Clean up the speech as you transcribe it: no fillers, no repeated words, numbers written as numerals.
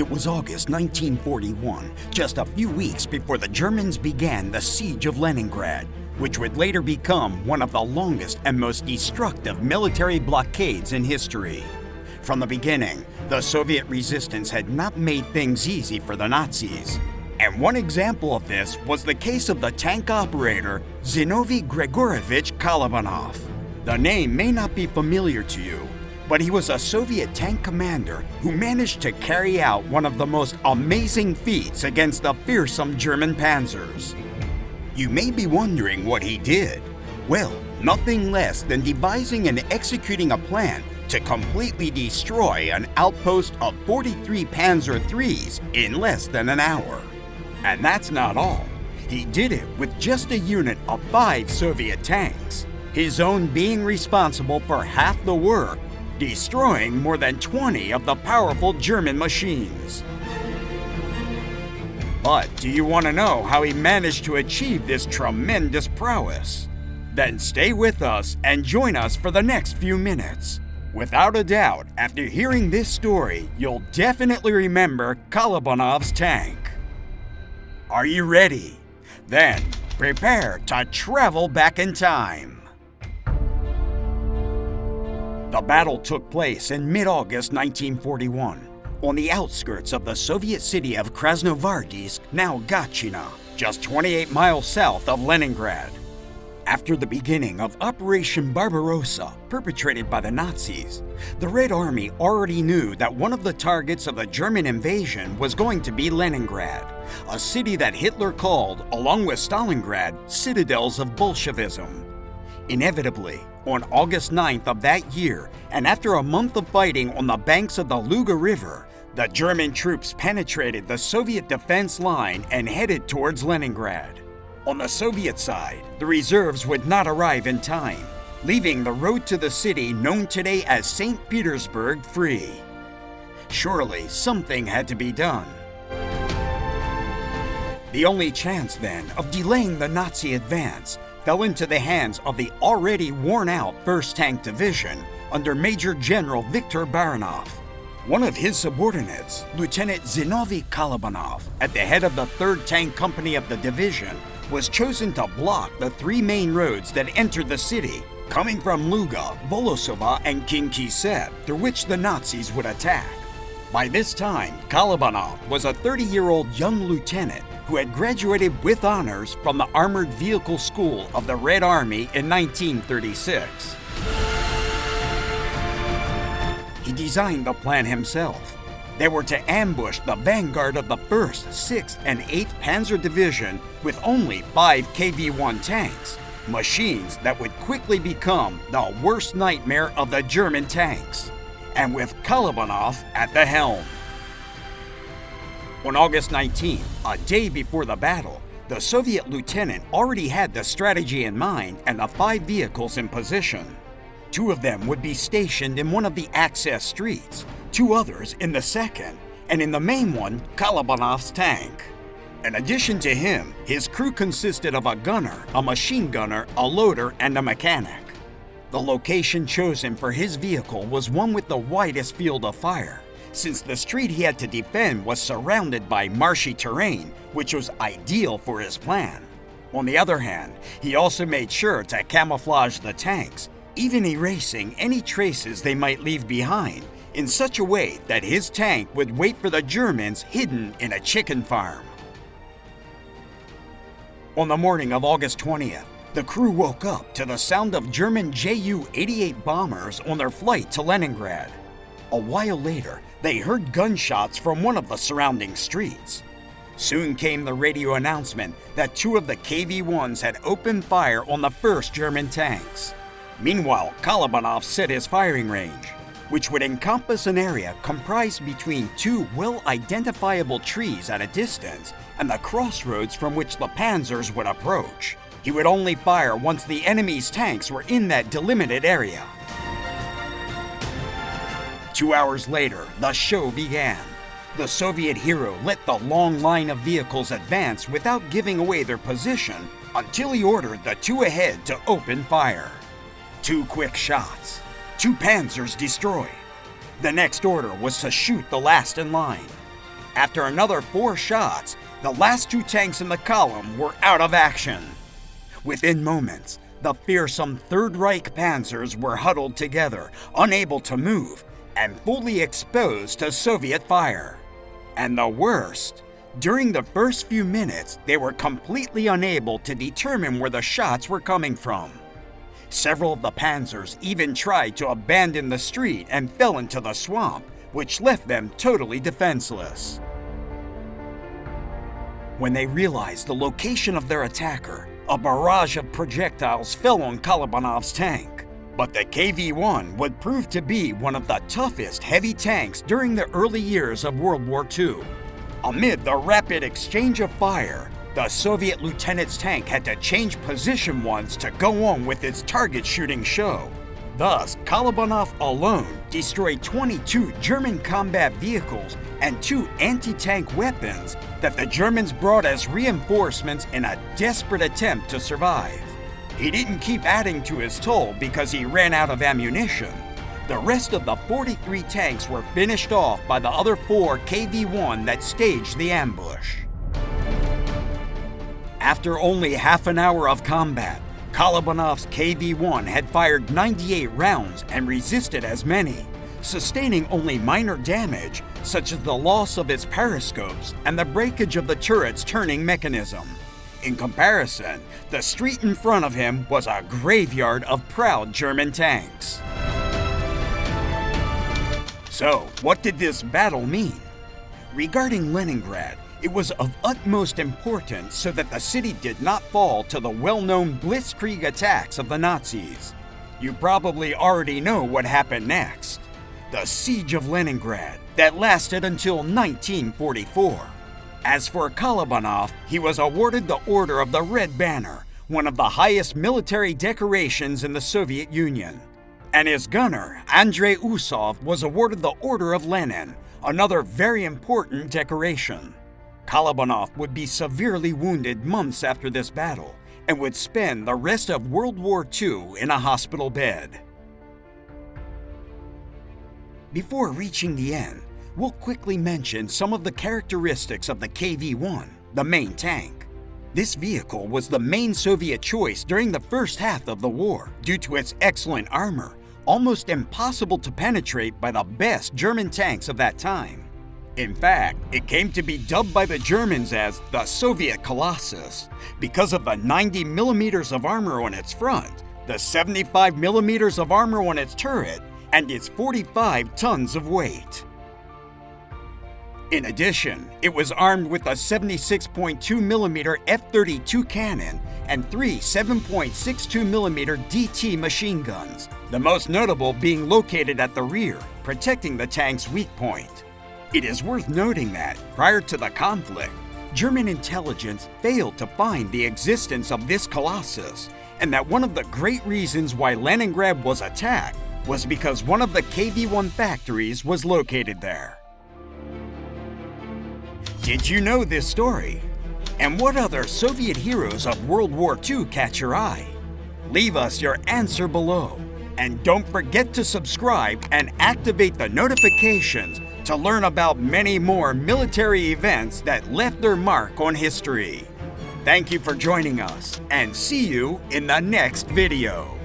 It was August 1941, just a few weeks before the Germans began the siege of Leningrad, which would later become one of the longest and most destructive military blockades in history. From the beginning, the Soviet resistance had not made things easy for the Nazis. And one example of this was the case of the tank operator Zinoviy Kolobanov. The name may not be familiar to you, but he was a Soviet tank commander who managed to carry out one of the most amazing feats against the fearsome German panzers. You may be wondering what he did. Well, nothing less than devising and executing a plan to completely destroy an outpost of 43 Panzer IIIs in less than an hour. And that's not all. He did it with just a unit of 5 Soviet tanks, his own being responsible for half the work, destroying more than 20 of the powerful German machines. But do you want to know how he managed to achieve this tremendous prowess? Then stay with us and join us for the next few minutes. Without a doubt, after hearing this story, you'll definitely remember Kolobanov's tank. Are you ready? Then prepare to travel back in time. The battle took place in mid-August 1941, on the outskirts of the Soviet city of Krasnovardisk, now Gatchina, just 28 miles south of Leningrad. After the beginning of Operation Barbarossa, perpetrated by the Nazis, the Red Army already knew that one of the targets of the German invasion was going to be Leningrad, a city that Hitler called, along with Stalingrad, citadels of Bolshevism. Inevitably, on August 9th of that year, and after a month of fighting on the banks of the Luga River, the German troops penetrated the Soviet defense line and headed towards Leningrad. On the Soviet side, the reserves would not arrive in time, leaving the road to the city known today as St. Petersburg free. Surely something had to be done. The only chance then of delaying the Nazi advance fell into the hands of the already worn-out 1st Tank Division under Major General Viktor Baranov. One of his subordinates, Lieutenant Zinoviy Kolobanov, at the head of the 3rd Tank Company of the division, was chosen to block the 3 main roads that entered the city, coming from Luga, Volosova, and Kinkisev, through which the Nazis would attack. By this time, Kolobanov was a 30-year-old young lieutenant who had graduated with honors from the Armored Vehicle School of the Red Army in 1936. He designed the plan himself. They were to ambush the vanguard of the 1st, 6th, and 8th Panzer Division with only 5 KV-1 tanks, machines that would quickly become the worst nightmare of the German tanks, and with Kolobanov at the helm. On August 19th, a day before the battle, the Soviet lieutenant already had the strategy in mind and the 5 vehicles in position. 2 of them would be stationed in one of the access streets, 2 others in the second, and in the main one, Kolobanov's tank. In addition to him, his crew consisted of a gunner, a machine gunner, a loader, and a mechanic. The location chosen for his vehicle was one with the widest field of fire, since the street he had to defend was surrounded by marshy terrain, which was ideal for his plan. On the other hand, he also made sure to camouflage the tanks, even erasing any traces they might leave behind, in such a way that his tank would wait for the Germans hidden in a chicken farm. On the morning of August 20th, the crew woke up to the sound of German Ju-88 bombers on their flight to Leningrad. A while later, they heard gunshots from one of the surrounding streets. Soon came the radio announcement that 2 of the KV-1s had opened fire on the 1st German tanks. Meanwhile, Kolobanov set his firing range, which would encompass an area comprised between 2 well-identifiable trees at a distance and the crossroads from which the panzers would approach. He would only fire once the enemy's tanks were in that delimited area. 2 hours later, the show began. The Soviet hero let the long line of vehicles advance without giving away their position until he ordered the 2 ahead to open fire. 2 quick shots. 2 panzers destroyed. The next order was to shoot the last in line. After another 4 shots, the last 2 tanks in the column were out of action. Within moments, the fearsome Third Reich panzers were huddled together, unable to move, and fully exposed to Soviet fire. And the worst, during the first few minutes, they were completely unable to determine where the shots were coming from. Several of the panzers even tried to abandon the street and fell into the swamp, which left them totally defenseless. When they realized the location of their attacker, a barrage of projectiles fell on Kolobanov's tank. But the KV-1 would prove to be one of the toughest heavy tanks during the early years of World War II. Amid the rapid exchange of fire, the Soviet lieutenant's tank had to change position once to go on with its target shooting show. Thus, Kolobanov alone destroyed 22 German combat vehicles and 2 anti-tank weapons that the Germans brought as reinforcements in a desperate attempt to survive. He didn't keep adding to his toll because he ran out of ammunition. The rest of the 43 tanks were finished off by the other 4 KV-1 that staged the ambush. After only half an hour of combat, Kolobanov's KV-1 had fired 98 rounds and resisted as many, sustaining only minor damage, such as the loss of its periscopes and the breakage of the turret's turning mechanism. In comparison, the street in front of him was a graveyard of proud German tanks. So, what did this battle mean? Regarding Leningrad, it was of utmost importance so that the city did not fall to the well-known blitzkrieg attacks of the Nazis. You probably already know what happened next. The Siege of Leningrad that lasted until 1944. As for Kolobanov, he was awarded the Order of the Red Banner, one of the highest military decorations in the Soviet Union. And his gunner, Andrei Usov, was awarded the Order of Lenin, another very important decoration. Kolobanov would be severely wounded months after this battle and would spend the rest of World War II in a hospital bed. Before reaching the end, we'll quickly mention some of the characteristics of the KV-1, the main tank. This vehicle was the main Soviet choice during the first half of the war due to its excellent armor, almost impossible to penetrate by the best German tanks of that time. In fact, it came to be dubbed by the Germans as the Soviet Colossus because of the 90 millimeters of armor on its front, the 75 millimeters of armor on its turret, and its 45 tons of weight. In addition, it was armed with a 76.2 millimeter F-32 cannon and 3 7.62 millimeter DT machine guns, the most notable being located at the rear, protecting the tank's weak point. It is worth noting that, prior to the conflict, German intelligence failed to find the existence of this Colossus, and that one of the great reasons why Leningrad was attacked was because one of the KV-1 factories was located there. Did you know this story? And what other Soviet heroes of World War II catch your eye? Leave us your answer below, and don't forget to subscribe and activate the notifications to learn about many more military events that left their mark on history. Thank you for joining us, and see you in the next video.